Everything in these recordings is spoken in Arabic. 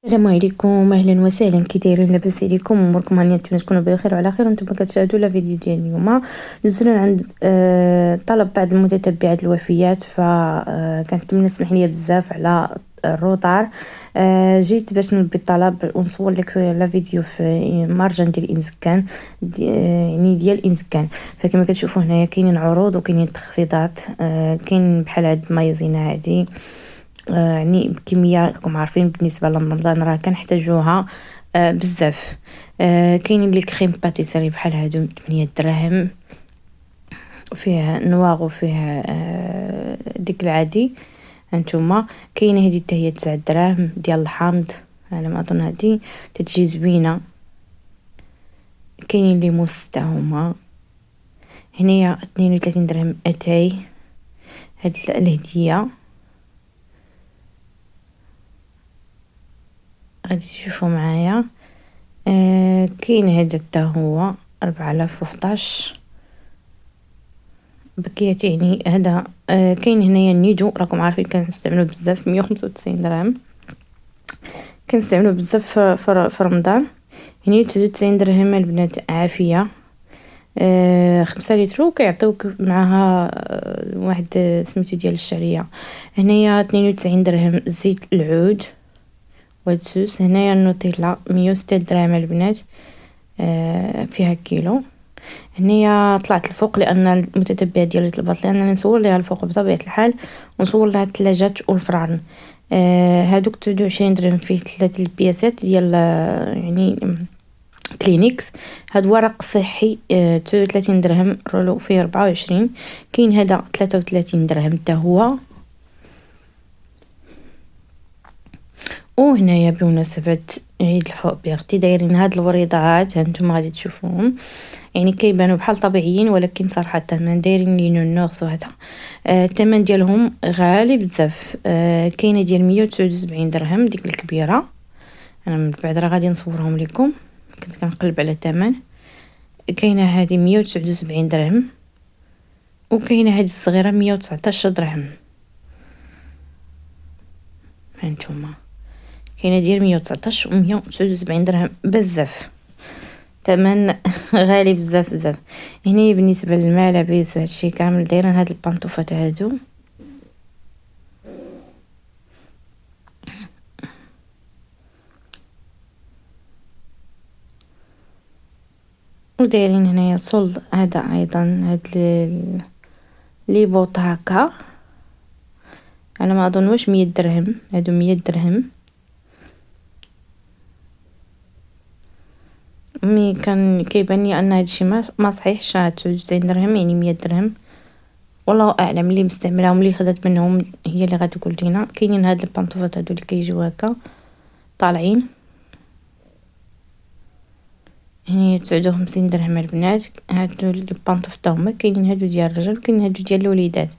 السلام عليكم، اهلا وسهلا. كي دايرين؟ لاباس عليكم؟ اموركم هانيه؟ نتمنى تكونوا بخير وعلى خير وانتم كتشاهدوا لا فيديو ديال اليوم. نزلنا عند طلب بعض المتتبعات الوفيات، فكنتمنى تسمح لي بزاف على الروطار. جيت باش نلبي الطلب ونصور لك لا فيديو في مارجن ديال انسكان يعني ديال انسكان. فكما كتشوفوا هنايا كاينين عروض وكاينين تخفيضات. كاين بحال هاد المايزينا هادي، يعني بكمية راكم عارفين بالنسبة لرمضان راه كنحتاجوها بزاف. كاينين لي كريم باتيسري بحال هادو 8 دراهم، فيه نواغ وفيه ديك العادي. هانتوما كاينه هادي حتى هي 9 دراهم ديال الحامض على ما اظن، هادي تتجي زوينه. كاينين لي موس حتى هما هنايا 32 درهم اتاي. هاد الهديه غادي تشوفوا معايا. كاين هذا حتى هو 4011 بكيات، يعني هذا. كاين هنايا النيدو، راكم عارفين كنستعملوه بزاف، 195 درهم. كنستعملوه بزاف في رمضان. هنا 99 درهم البنات، عافيه. 5 لتر وكيعطيوك معاها واحد سميتو ديال الشعريه. هنايا 92 درهم زيت العود وادسوس. هنايا النوتيلا 106 دراهم البنات، فيها كيلو. هنايا طلعت الفوق لان المتتبع ديالي طلبات لانني نصور ليها الفوق بطبيعه الحال ونصور لها الثلاجات والفران. هادوك 29 درهم فيه 3 البياسات ديال يعني كلينيكس. هاد ورق صحي 39 درهم، رولو فيه 24. كاين هذا 33 درهم حتى هو. وهنايا بمناسبة عيد الحب يا اختي دايرين هاد الوريضات، هانتوما غادي تشوفوهم، يعني كيبانو بحال طبيعيين ولكن صراحة الثمن دايرين لي نونوغس وهذا. الثمن ديالهم غالي بزاف. كاينه ديال 179 درهم ديك الكبيرة. انا من بعد راه غادي نصورهم لكم، كنت كنقلب على الثمن. كاينه هذه 179 درهم، وكاينه هذه الصغيرة 119 درهم. هانتوما كاينه ديال 119 و 179 درهم، بزاف تمن غالي بزاف بزاف. هنا بالنسبه للملابس وهادشي كامل دايرين هاد البانطوفات هادو، ودايرين هنايا صلد. هذا ايضا هاد لي بوط هكا على ما اظن واش 100 درهم. هادو 100 درهم. مي كان كيبان لي ان هادشي ما صحيحش. 99 درهم يعني 100 درهم، والله اعلم. اللي مستعملاهم اللي خدات منهم هي اللي غادي تقول لينا. كاينين هاد البانطوفات هادو اللي كيجيو هكا طالعين، هني 59 درهم البنات. هادو لي بانطوف تا هما كاينين هادو ديال الرجال وكاينين هادو ديال الوليدات.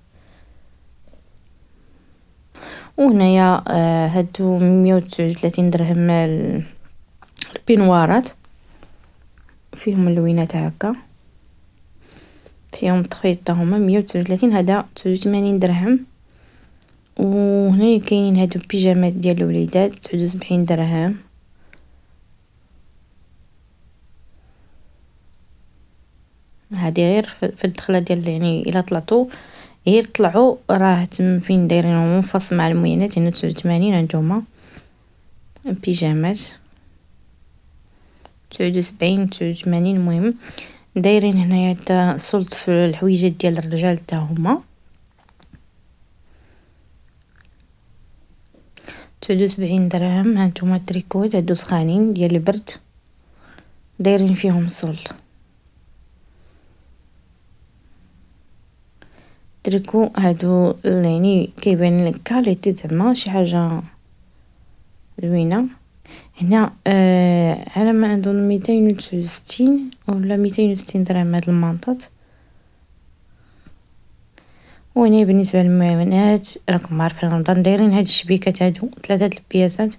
وهنايا هادو 139 درهم البينوارات، فيهم اللوينات هكا، فيهم تخفيض تا هما 139. هذا 89 درهم. وهنا كاينين هادو بيجامات ديال الوليدات 79 درهم. هادي غير في الدخله ديال، يعني الا طلعتو غير طلعوا راه تم فين دايرينهم منفصل مع الموينات. هنا 89 هانتوما بيجامات 79 89. المهم دايرين هنايا حتى صلت في الحويجات ديال الرجال حتى هما 79 درهم. هانتوما التريكوات هادو سخانين ديال البرد، دايرين فيهم الصلد. تريكو هادو يعني كيبان لك كاليتي زعما شي حاجه زوينه. هنا على ما اظن 269 ولا 260 درهم هاد المنطط. وهنا بالنسبه للمعونات راكم عارفين رمضان دايرين هاد الشبيكات هادو 3 البياسات،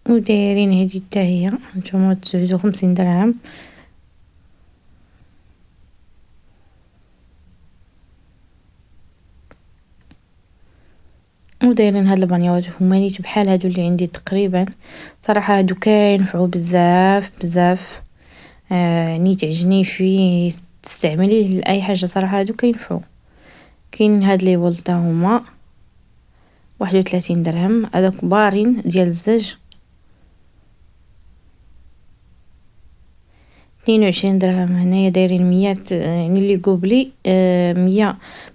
ودايرين هادي حتى هي نتوما 59 درهم. شنو دايرين هاد البانيوات هما نيت بحال هادو اللي عندي تقريبا. صراحة هادو كينفعو بزاف بزاف. نيت عجني فيه تستعمليه لأي حاجة. صراحة هادو كينفعو. كاين هاد لي بولطة هما 31 درهم. هذا كبارين ديال الزاج 22 درهم. هنايا دايرين 100 يعني اللي قبلي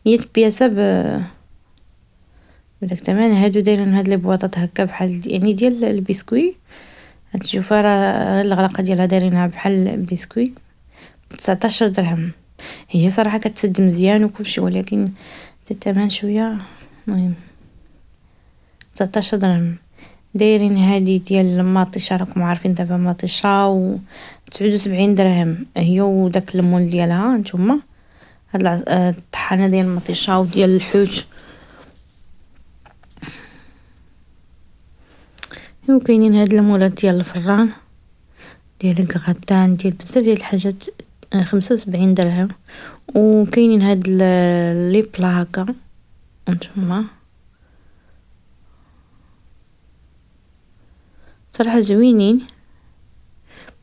100 بياسة بداك الثمن. هادو دايرين هاد لي بواطات هكا بحال يعني ديال البسكوي. هتشوفها راه الغلقة ديالها دايرينها بحال البسكوي 19 درهم. هي صراحة كتسد مزيان وكلشي، ولكن الثمن شوية مهم. 19 درهم. دايرين هادي ديال المطيشة، راكم عارفين دابا مطيشة، و 79 درهم هي وداك المول ديالها. نتوما هاد الطحانة ديال المطيشة وديال الحوت. وكاينين هاد المولات ديال الفران ديال الكغاتان ديال بزاف ديال الحاجات 75 درهم. وكاينين هاد لي بلا هكا نتوما صراحة زوينين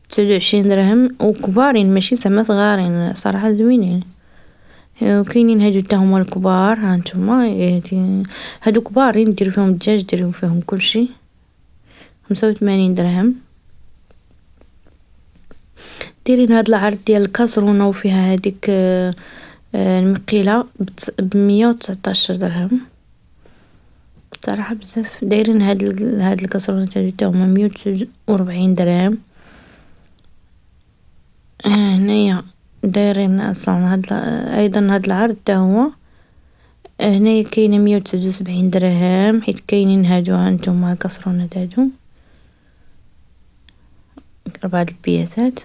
29 درهم وكبارين ماشي زعما صغارين، صراحة زوينين. وكاينين هادو حتى هما الكبار. ها نتوما هادو كبارين ديروا فيهم الدجاج ديروا فيهم كلشي 85 درهم. دايرين هاد العرض ديال الكاسرونة وفيها هاديك المقيلة ب119 درهم. صراحة بزاف. دايرين هاد الكاسرونة حتى هما 149 درهم. هنايا دايرين اصلا ايضا هاد العرض حتى هو. هنايا كاينه 179 درهم، حيت كاينين هادو هانتوما الكاسرونات هادو 4 البياسات.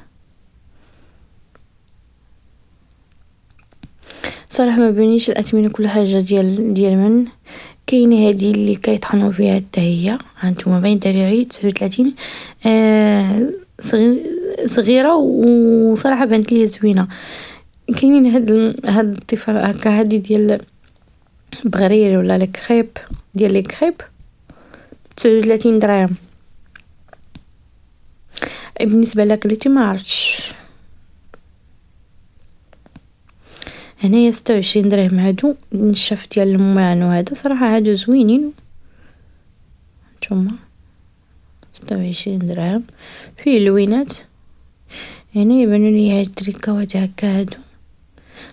صراحة ما بانيش الاثمنه كل حاجه ديال من. كاينه هادي اللي كيطحنوا فيها حتى هي هانتوما باين دايره 39 صغيره وصراحه بانت لي زوينه. كاينين هاد الطفل هكا هادي ديال بغرير ولا الكريب ديال الكريب 39 درهم. بالنسبه لاكلتي ما عرفتش. هنايا 26 درهم هادو النشاف ديال الماعن. وهذا صراحه هادو زوينين نتوما 26 درهم. فيه لوينات. هنا يبانوا لي هاد التريكاوات هكا هادو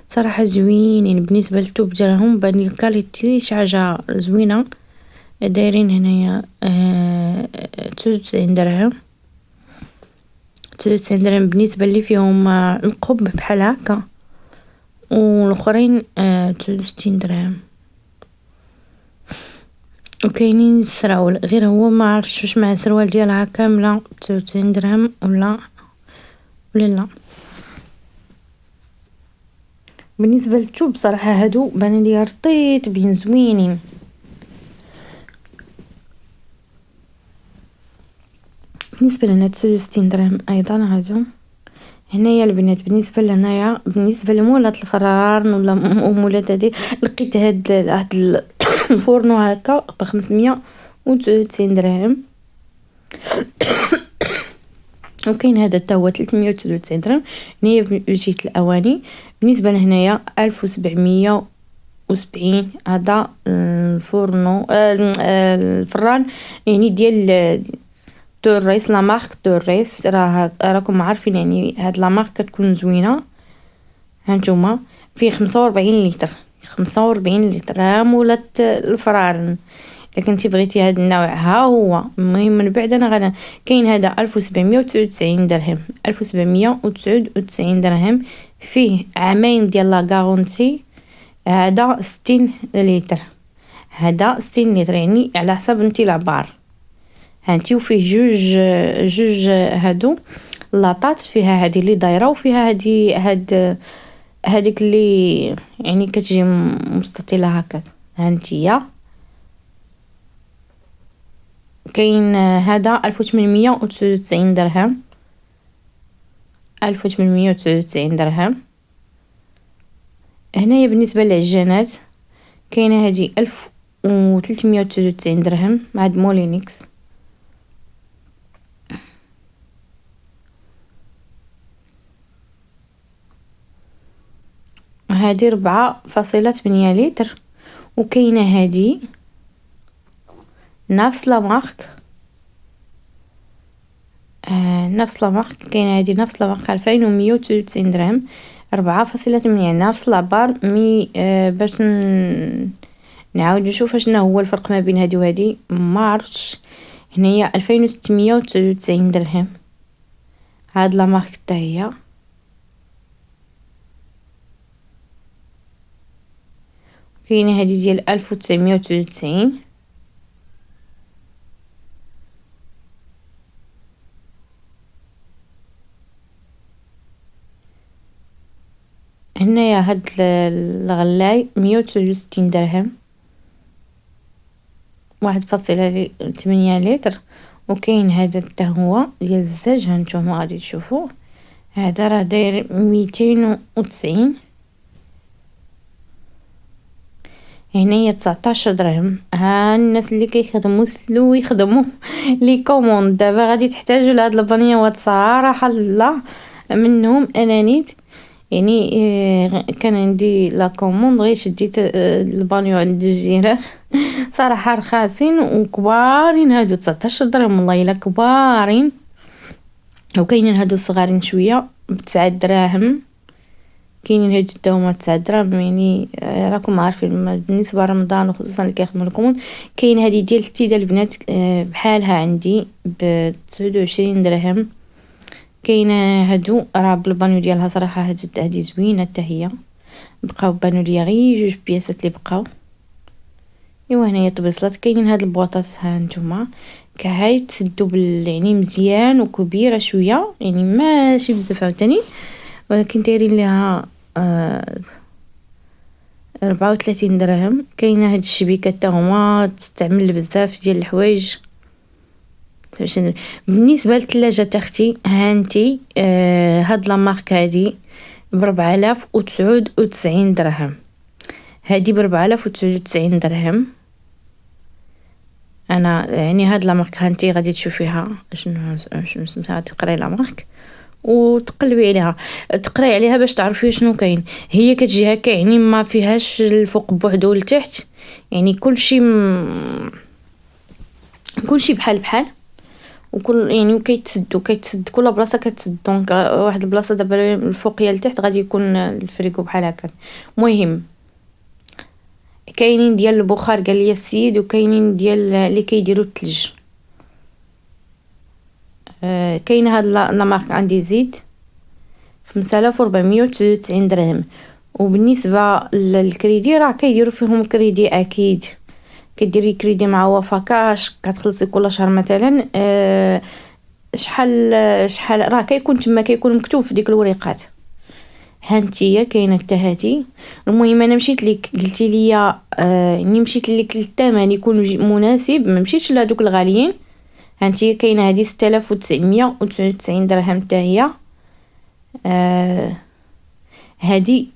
صراحه زوينين. بالنسبه للثوب ديالهم بان لي كاليتي شي حاجه زوينه. دايرين هنايا 99 درهم. 99 درهم بالنسبه اللي فيهم القب بحال هكا، والاخرين 69 درهم. وكاينين السراول غير هو ما عرفتش واش مع السروال ديالها كامله 99 درهم ولا لا. بالنسبه للثوب صراحه هادو بان لي رطيت بين زوينين. بالنسبه لهنا 69 درهم ايضا هادو. هنايا البنات بالنسبه لهنايا بالنسبه لمولات الفرارن ولا مولات هادي لقيت هاد الفورنو هكا ب 599 درهم. وكاين هذا حتى هو 399 درهم. هنايا جهه الاواني بالنسبه لهنايا 1770. هذا الفورنو الفران يعني ديال توريس لا مارك توريس. راكم عارفين يعني هاد لا مارك كتكون زوينه. هانتوما فيه 45 لتر 45 لتر. ها مولات الفرارن الا كنتي بغيتي هاد النوع ها هو. المهم من بعد انا غادا كاين هذا 1799 درهم. 1799 درهم. فيه عامين ديال لا غارونتي. هذا 60 لتر. هذا 60 لتر يعني على حسب انتي العبار. هانتي وفيه جوج هادو لاطات. فيها هذه اللي دايره وفيها هذيك اللي يعني كتجي مستطيله هكا. هانتيا كاين هذا 1899 درهم. 1899 درهم. هنايا بالنسبه للعجانات كاينه هذه و399 درهم مع مولينكس. هادي 4.8 لتر. وكاينه هادي نفس لا مارك، نفس لا مارك، كاينه هادي نفس لا مارك 2199 درهم، 4.8 نفس العبار. مي باش نعاود نشوف شنو هو الفرق ما بين هادي وهادي، ما عرفتش. هنايا 2699 درهم هاد لا مارك حتى هي. كاينه هادي ديال 1999. هنايا هاد الغلاي 169 درهم، 1.8 لتر. وكاين هذا حتى هو ديال الزاج، هانتوما غادي تشوفوه، هذا راه داير 290. هنايا 19 درهم. ها الناس اللي كيخدموا سلو يخدموا لي كوموند دابا غادي تحتاجوا لهاد البنيوات صراحه. لا منهم انا نيت يعني كان عندي لا كوموند غير شديت البانيو عند الجيران صراحه رخاصين وكبارين، هادو 19 درهم والله الا كبارين. وكاينين هادو الصغارين شويه ب9 دراهم، كاينين هادو حتى هما 9 دراهم. يعني راكم عارفين بالنسبه لرمضان وخصوصا اللي كيخدموا لكم. كاين هادي ديال حتى البنات بحالها عندي ب29 درهم. كاينه هادو راه بالبانيو ديالها صراحه، هادي زوينه حتى هي، بقاو بانو ليا غير جوج بياسات اللي بقاو. ايوا هنايا طبيصلات. كاينين هاد البواطات ها نتوما كهاي تسدو يعني مزيان وكبيره شويه، يعني ماشي بزاف عاوتاني، ولكن دايرين ليها 34 درهم. كاينه هاد الشبيكه حتى هما تستعمل بزاف ديال الحوايج. بالنسبه للثلاجه اختي هانتي هاد لا مارك هادي ب4,099 درهم، هادي ب4,099 درهم. انا يعني هاد لا مارك هانتي غادي تشوفيها شنو سميتها، تقراي لا مارك وتقلبي عليها، تقراي عليها باش تعرفي شنو كاين. هي كتجي هكا يعني ما فيهاش الفوق بوحدو لتحت، يعني كلشي كلشي بحال بحال، وكل يعني كيتسد كل بلاصه كتسد. دونك واحد البلاصه دابا الفوقيه لتحت غادي يكون الفريكو بحال هكا. المهم كاينين ديال البخار قال لي السيد، وكاينين ديال اللي كيديروا الثلج. كاينه هاد لا مارك عندي زيد 5499 درهم. وبالنسبه للكريدي راه كيديروا فيهم كريدي اكيد، كديري كريدي مع وفا كاش كتخلصي كل شهر مثلا شحال راه كيكون تما، كيكون مكتوب في ديك الوريقات. هانتيا كاينه حتى هادي. المهم انا مشيت ليك قلتي لي يعني مشيت ليك الثمن يكون مناسب، ما مشيتش لهادوك الغاليين. هانتيا كاينه هادي 6999 درهم حتى هي. هادي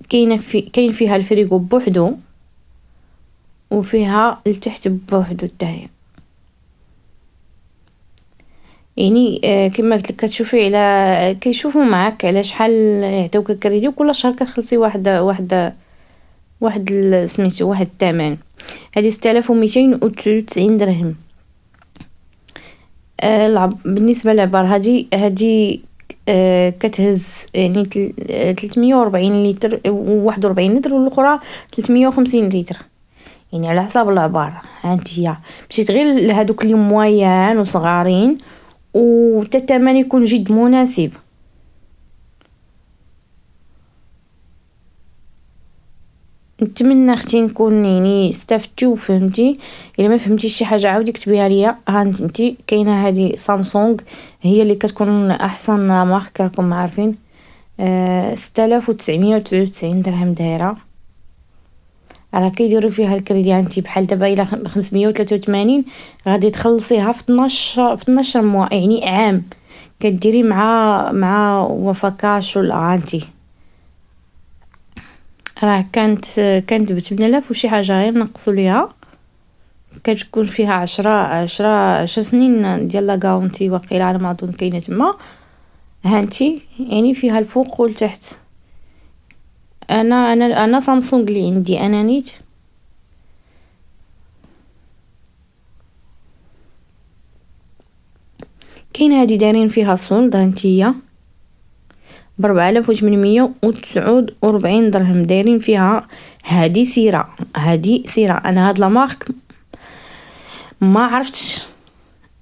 كاين فيها الفريغو بوحدو وفيها لتحت بوحدو حتى هي. يعني كما قلت لك كتشوفي على كيشوفوا معاك على شحال يعطيوك الكريدي، وكل شهر كتخلصي واحد سميتو واحد الثمن. هذه 6299 درهم. بالنسبه للعبار هذه كتهز يعني 340 لتر و41 لتر، والاخرى 350 لتر، يعني على حساب العبار. هانتي مشيت غير لهادوك اللي مويان وصغارين، والثمن يكون جد مناسب. نتمنى اختي نكون يعني استفدتي وفهمتي. الا ما فهمتيش شي حاجه عاودي كتبيها ليا. ها انتي كاينه هذه سامسونج هي اللي كتكون احسن ماركه، راكم عارفين. 6999 درهم دايره. راه كيديروا فيها الكريدي انتي بحال دابا الى 583 غادي تخلصيها في 12 موا، يعني عام كديري مع وفا كاش ولا انتي. راه كانت ب 8000 وشي حاجه، غير نقصوا ليها كتكون فيها 10 سنين ديال لا غارونتي واقيلا على ما اظن كاينه تما. هانتي يعني فيها الفوق والتحت. انا سامسونج اللي عندي انا نيت. كاينه هادي دايرين فيها السولد هانتيا ب4849 درهم دايرين فيها. هادي سيرة انا هاد لا مارك ما عرفتش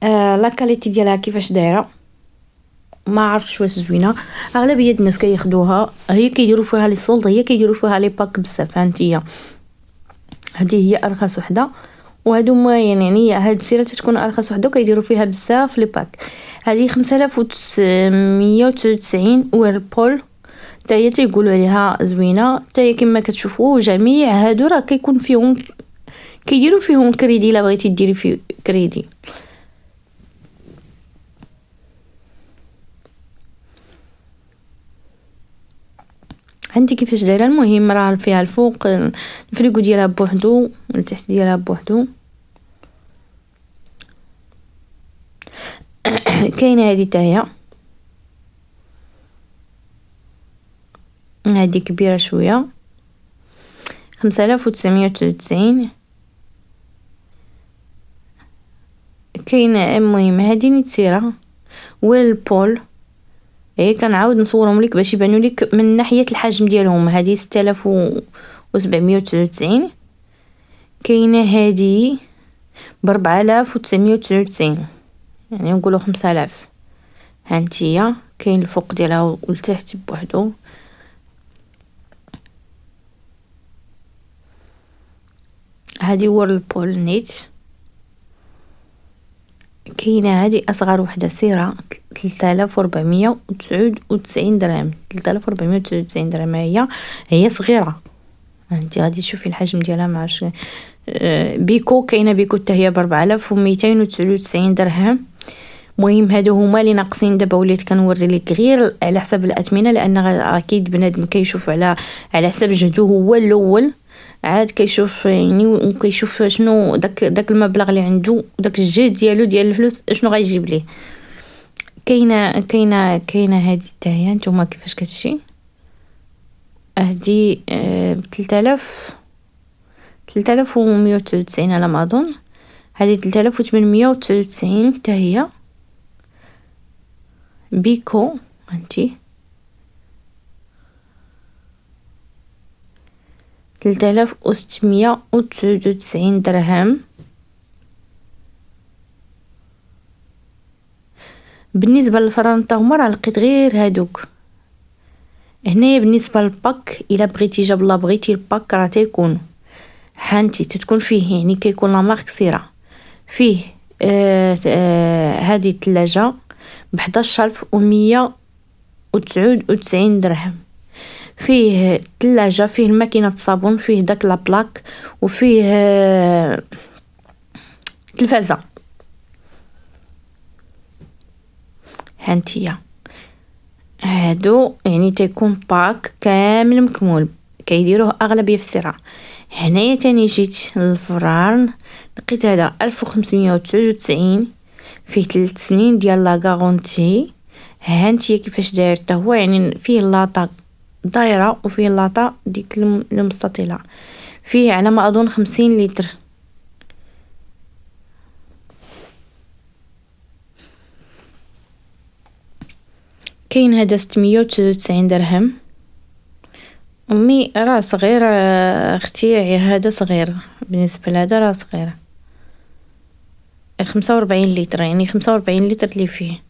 لا كاليتي ديالها كيفاش دايره، ما عرفتش واش زوينه. اغلبيه الناس كياخدوها، هي كيديروا فيها لي سولد، هي كيديروا فيها لي باك بزاف. هانتيا هذه هي ارخص وحده، وهادو ما يعني هاد السيره تكون ارخص وحده وكيديروا فيها بزاف لي باك. هذه 5999 ويربول حتى هي تيقولوا عليها زوينه حتى هي كما كتشوفوا. جميع هادو راه كيكون فيهم كيديروا فيهم كريدي الا بغيتي ديري فيه كريدي. عندي كيفاش دايره. المهم راه فيها الفوق الفريكو ديالها بوحدو والتحت ديالها بوحدو. كاينه هذه حتى هي، هذه كبيره شويه 5999. كاينه المهم هذه نيتسيرا والبول. كنعاود نصورهم لك باش يبانوا لك من ناحيه الحجم ديالهم. هذه 6799. كاينه هذه ب4999 يعني نقولوا 5000. هانتيا كاين الفوق ديالها والتحت بوحدو. هذه وورلبول نيت. كاينه هذه اصغر وحده سيره 3499 درهم. 3499 درهم هي صغيره. انت غادي تشوفي الحجم ديالها ما عرفتش. بيكو كاينه بيكو حتى هي ب4299 درهم. المهم هادو هما اللي ناقصين دابا. وليت كنوري لك غير على حسب الاثمنه لان اكيد بنادم كيشوف على حسب جهده هو الاول، عاد كيشوف يعني وكيشوف شنو داك المبلغ اللي عنده وداك الجهد ديالو ديال الفلوس شنو غيجيب ليه. كاينه هذه حتى هي نتوما كيفاش كتجي. هذه 3199 على ما اظن. هذه 3899 حتى هي بيكو. انتي 3699 درهم. بالنسبه للفرنطه هما راه لقيت غير هادوك. هنايا بالنسبه للباك الا بغيتي جاب الله بغيتي الباك راه تيكون حانتي تتكون فيه يعني كيكون لا مارك سيره فيه. هذه الثلاجه ب11199 درهم. فيه ثلاجه، فيه الماكينه الصابون، فيه داك لا بلاك، وفيه تلفازه. هانتيا هادو يعني تيكون باك كامل مكمول كيديروه اغلبيه في السرعه. هنايا تاني جيت للفران لقيت هذا 1599 فيه 3 سنين ديال لا غارونتي. هانتيا كيفاش داير حتى هو يعني فيه لاطا دايره وفيه لاطا ديك المستطيله. فيه على ما اظن 50 لتر. كاين هذا 699 درهم. امي راه صغير اختي هذا صغير بالنسبه لهذا راه صغير 45 لتر يعني 45 لتر اللي فيه.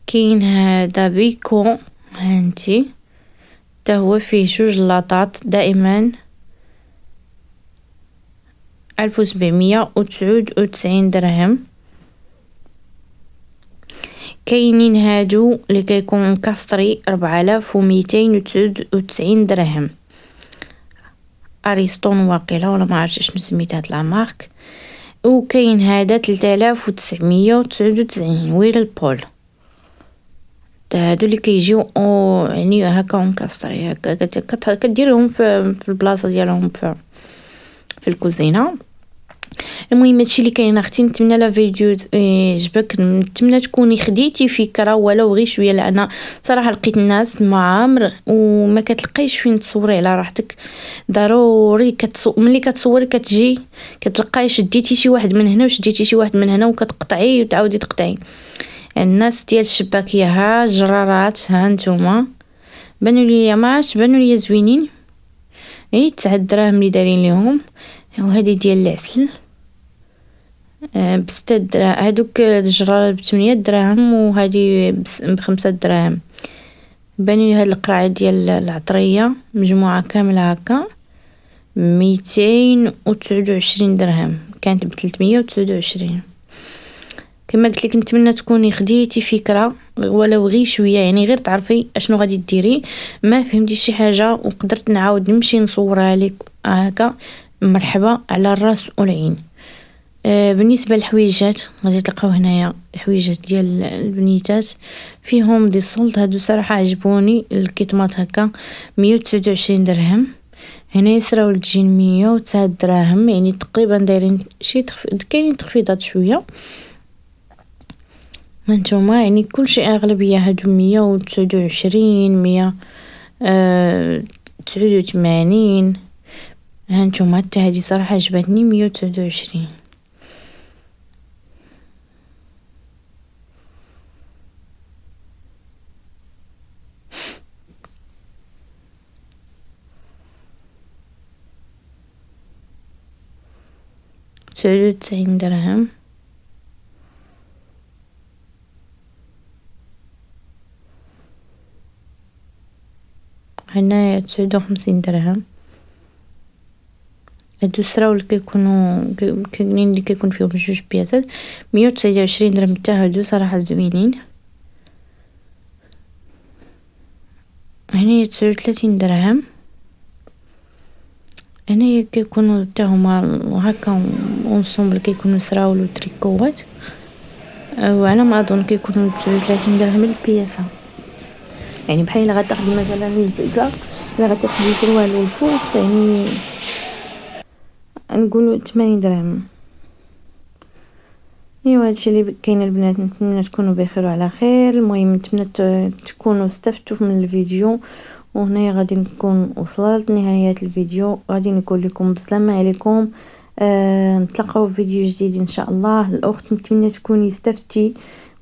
كاين هذا بيكو هانتي حتى هو فيه 2 لاطات دائما 1799 درهم. كاينين هادو اللي كيكون كاستري 4299 درهم. اريستون واقيلا ولا ما عرفتش شنو سميت هاد لا مارك. وكاين هذا 3999 ويل البول. هادو اللي كيجيو يعني هكا كاستري هكا كديرهم في البلاصه ديالهم في الكوزينه. المهم هادشي اللي كاين اختي. نتمنى لا فيديو يعجبك، نتمنى تكوني خديتي فكره ولو غير شويه، لان صراحه لقيت الناس معامر وما كتلقايش فين تصوري على راحتك. ضروري ملي كتصوري كتجي كتلقاي شديتي شي واحد من هنا وشديتي شي واحد من هنا وكتقطعي وتعاودي تقطعي. الناس ديال الشباكيه ها الجرارات ها نتوما بانوا لي ما عرفتش بانوا لي زوينين، 9 دراهم اللي دايرين ليهم. وهذه ديال العسل ب6 دراهم، هادوك الجراره ب8 دراهم وهذه ب5 دراهم. بانوا لي هاد القرعه ديال العطريه مجموعه كامله هكا 229 درهم، كانت ب329. كما قلت لك نتمنى تكوني خديتي فكره ولو غير شويه، يعني غير تعرفي اشنو غادي ديري. ما فهمتي شي حاجه وقدرت نعاود نمشي نصورها لك هكا، مرحبا على الراس والعين. بالنسبه للحويجات غادي تلقاو هنايا الحويجات ديال البنيتات فيهم دي سولد. هادو صراحه عجبوني الكيتمات هكا 129 درهم. هنا يسراو الجين 109 دراهم، يعني تقريبا دايرين شي كاينين تخفيضات شويه. هانتوما يعني كلشي اغلبيه هادو 129 189. هانتوما حتى هادي صراحه عجبتني 129. تسعود وتسعين درهم. هنايا 59 درهم. هادو سراو اللي كيكونوا كاينين اللي كيكون فيهم جوج بياسات 129 درهم. حتى هادو صراحه زوينين. هنايا 39 درهم. هنايا كيكونوا حتى هما هكا اونسومبل، كيكونوا سراول وتريكوات، وعلى ما اظن كيكونوا 39 درهم البياسه. يعني بحال الا غتاخدي مثلا البيزا الا غتاخدي سروال والفوق يعني نقولوا 80 درهم. ايوا هادشي اللي كاين البنات. نتمنى تكونوا بخير وعلى خير. المهم نتمنى تكونوا استفدتوا من الفيديو، وهنا غادي نكون وصلت نهايه الفيديو. غادي نقول لكم بسلامه عليكم. نتلاقاو في فيديو جديد ان شاء الله. الاخت نتمنى تكوني استفدتي،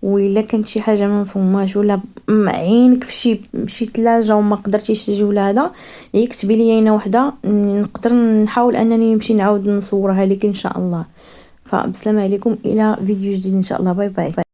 وإلا كانت شي حاجه ما مفهوماش ولا عينك في شي ثلاجه وما قدرتيش تجي ولا هذا، يكتبي لي انا وحده نقدر نحاول انني نمشي نعاود نصورها لك ان شاء الله. فبسلامه عليكم الى فيديو جديد ان شاء الله. باي باي.